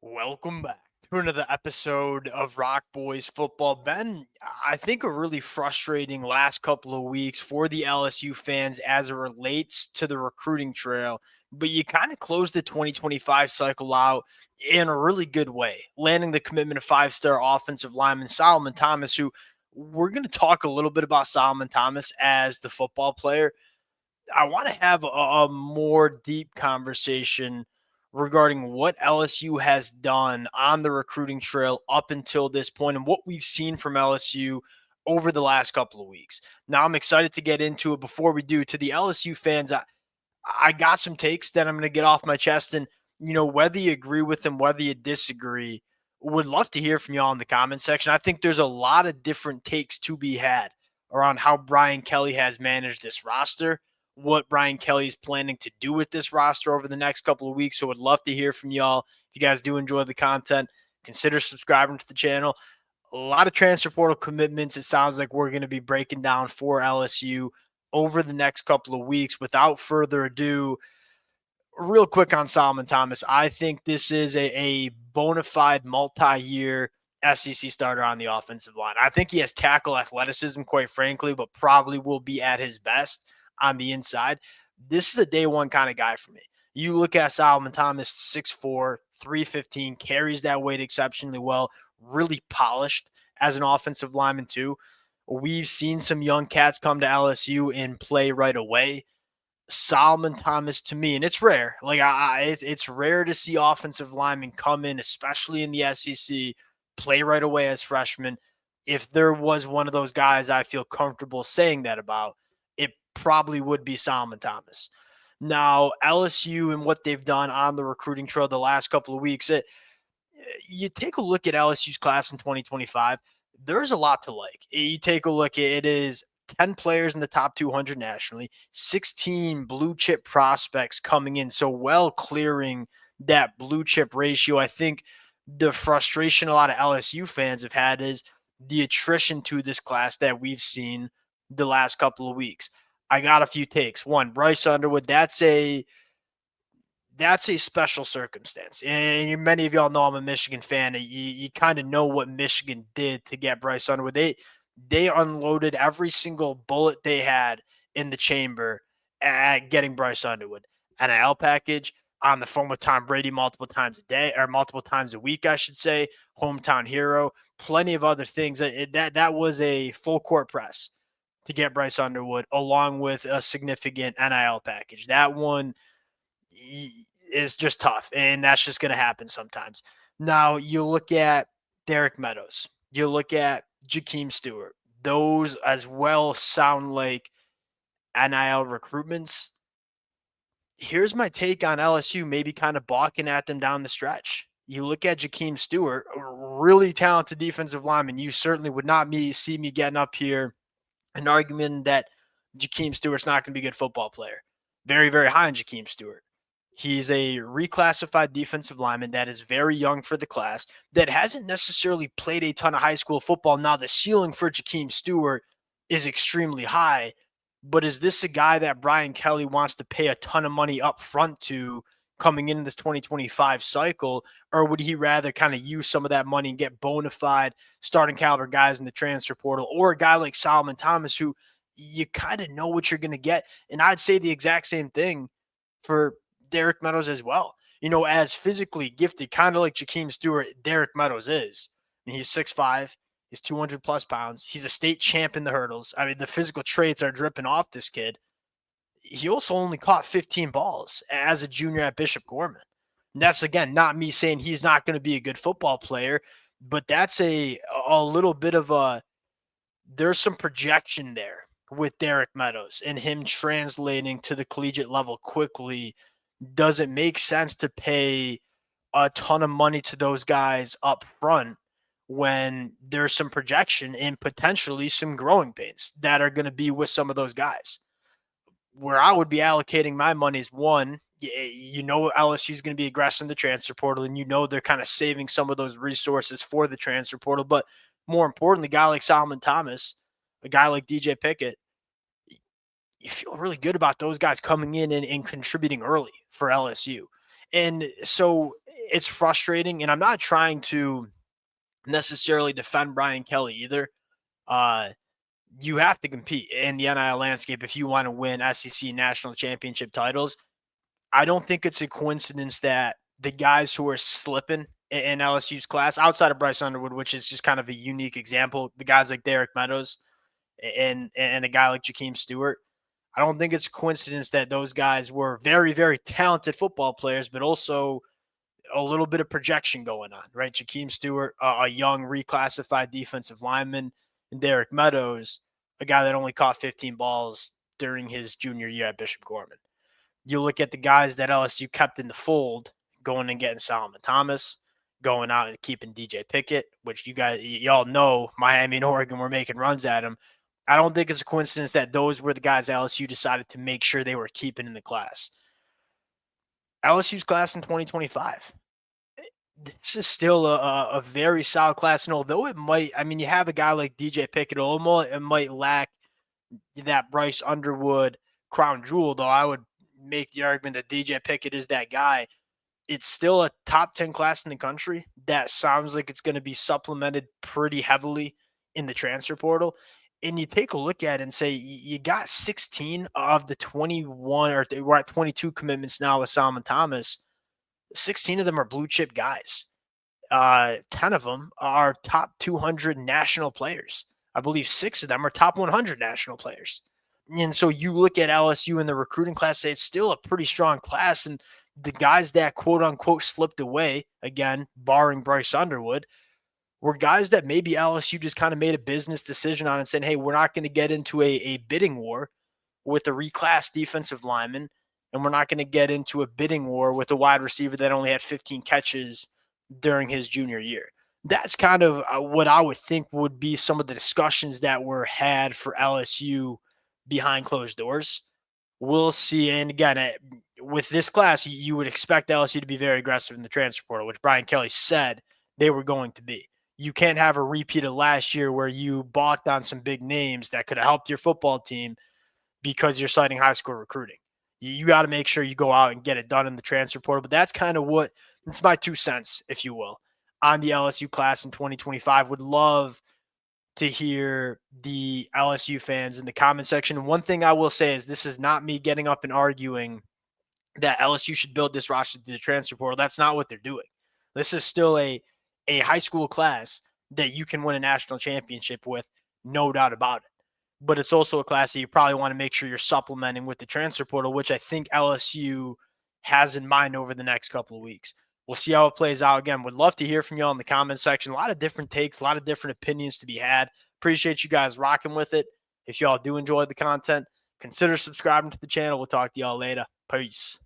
Welcome back to another episode of Rock Boys Football. Ben, I think a really frustrating last couple of weeks for the LSU fans as it relates to the recruiting trail, but you kind of closed the 2025 cycle out in a really good way, landing the commitment of five-star offensive lineman Solomon Thomas, who we're going to talk a little bit about Solomon Thomas as the football player. I want to have a more deep conversation regarding what LSU has done on the recruiting trail up until this point and what we've seen from LSU over the last couple of weeks. Now, I'm excited to get into it. Before we do, to the LSU fans, I got some takes that I'm going to get off my chest. And, whether you agree with them, whether you disagree, would love to hear from y'all in the comment section. I think there's a lot of different takes to be had around how Brian Kelly has managed this roster, what Brian Kelly is planning to do with this roster over the next couple of weeks. So would love to hear from y'all. If you guys do enjoy the content, consider subscribing to the channel. A lot of transfer portal commitments. It sounds like we're going to be breaking down for LSU over the next couple of weeks. Without further ado, real quick on Solomon Thomas, I think this is a bona fide multi-year SEC starter on the offensive line. I think he has tackle athleticism, quite frankly, but probably will be at his best on the inside. This is a day one kind of guy for me. You look at Solomon Thomas, 6'4", 315, carries that weight exceptionally well, really polished as an offensive lineman too. We've seen some young cats come to LSU and play right away. Solomon Thomas, to me, and it's rare. It's rare to see offensive linemen come in, especially in the SEC, play right away as freshmen. If there was one of those guys I feel comfortable saying that about, it probably would be Solomon Thomas. Now, LSU and what they've done on the recruiting trail the last couple of weeks, you take a look at LSU's class in 2025, there's a lot to like. You take a look, it is 10 players in the top 200 nationally, 16 blue chip prospects coming in. So well clearing that blue chip ratio. I think the frustration a lot of LSU fans have had is the attrition to this class that we've seen the last couple of weeks. I got a few takes. One, Bryce Underwood, that's a special circumstance. And many of y'all know I'm a Michigan fan. You kind of know what Michigan did to get Bryce Underwood. They unloaded every single bullet they had in the chamber at getting Bryce Underwood. NIL package, on the phone with Tom Brady multiple times a day, or multiple times a week, I should say. Hometown hero, plenty of other things. That was a full court press to get Bryce Underwood, along with a significant NIL package. That one is just tough, and that's just going to happen sometimes. Now, you look at Derek Meadows, you look at Jakeem Stewart. Those as well sound like NIL recruitments. Here's my take on LSU maybe kind of balking at them down the stretch. You look at Jakeem Stewart, a really talented defensive lineman. You certainly would not see me getting up here and arguing that Jakeem Stewart's not going to be a good football player. Very, very high on Jakeem Stewart. He's a reclassified defensive lineman that is very young for the class, that hasn't necessarily played a ton of high school football. Now, the ceiling for Jakeem Stewart is extremely high, but is this a guy that Brian Kelly wants to pay a ton of money up front to coming into this 2025 cycle, or would he rather kind of use some of that money and get bona fide starting caliber guys in the transfer portal, or a guy like Solomon Thomas who you kind of know what you're going to get? And I'd say the exact same thing for Derek Meadows as well. As physically gifted, kind of like Jakeem Stewart, Derek Meadows is. And he's 6'5", he's 200 plus pounds. He's a state champ in the hurdles. I mean, the physical traits are dripping off this kid. He also only caught 15 balls as a junior at Bishop Gorman. And that's, again, not me saying he's not going to be a good football player, but that's a little bit of there's some projection there with Derek Meadows and him translating to the collegiate level quickly. Does it make sense to pay a ton of money to those guys up front when there's some projection and potentially some growing pains that are going to be with some of those guys? Where I would be allocating my money is, one, LSU is going to be aggressive in the transfer portal, and they're kind of saving some of those resources for the transfer portal. But more importantly, a guy like Solomon Thomas, a guy like DJ Pickett, you feel really good about those guys coming in and contributing early for LSU. And so it's frustrating, and I'm not trying to necessarily defend Brian Kelly either. Uh, you have to compete in the NIL landscape if you want to win SEC national championship titles. I don't think it's a coincidence that the guys who are slipping in LSU's class, outside of Bryce Underwood, which is just kind of a unique example, the guys like Derek Meadows and a guy like Jakeem Stewart, I don't think it's a coincidence that those guys were very, very talented football players, but also a little bit of projection going on, right? Jakeem Stewart, a young reclassified defensive lineman, and Derek Meadows, a guy that only caught 15 balls during his junior year at Bishop Gorman. You look at the guys that LSU kept in the fold, going and getting Solomon Thomas, going out and keeping DJ Pickett, which y'all know Miami and Oregon were making runs at him. I don't think it's a coincidence that those were the guys LSU decided to make sure they were keeping in the class. LSU's class in 2025. This is still a very solid class. And although it might, I mean, you have a guy like DJ Pickett, it might lack that Bryce Underwood crown jewel, though I would make the argument that DJ Pickett is that guy. It's still a top 10 class in the country that sounds like it's going to be supplemented pretty heavily in the transfer portal. And you take a look at it and say you got 16 of the 21, or we're at 22 commitments now with Solomon Thomas. 16 of them are blue chip guys. 10 of them are top 200 national players. I believe 6 of them are top 100 national players. And so you look at LSU in the recruiting class, say it's still a pretty strong class. And the guys that quote unquote slipped away, again, barring Bryce Underwood, were guys that maybe LSU just kind of made a business decision on and saying, hey, we're not going to get into a bidding war with a reclassed defensive lineman, and we're not going to get into a bidding war with a wide receiver that only had 15 catches during his junior year. That's kind of what I would think would be some of the discussions that were had for LSU behind closed doors. We'll see. And again, with this class, you would expect LSU to be very aggressive in the transfer portal, which Brian Kelly said they were going to be. You can't have a repeat of last year where you balked on some big names that could have helped your football team because you're citing high school recruiting. You got to make sure you go out and get it done in the transfer portal. But that's kind of it's my 2 cents, if you will, on the LSU class in 2025. Would love to hear the LSU fans in the comment section. And one thing I will say is this is not me getting up and arguing that LSU should build this roster to the transfer portal. That's not what they're doing. This is still a high school class that you can win a national championship with, no doubt about it. But it's also a class that you probably want to make sure you're supplementing with the transfer portal, which I think LSU has in mind over the next couple of weeks. We'll see how it plays out. Again, would love to hear from you all in the comment section. A lot of different takes, a lot of different opinions to be had. Appreciate you guys rocking with it. If y'all do enjoy the content, consider subscribing to the channel. We'll talk to y'all later. Peace.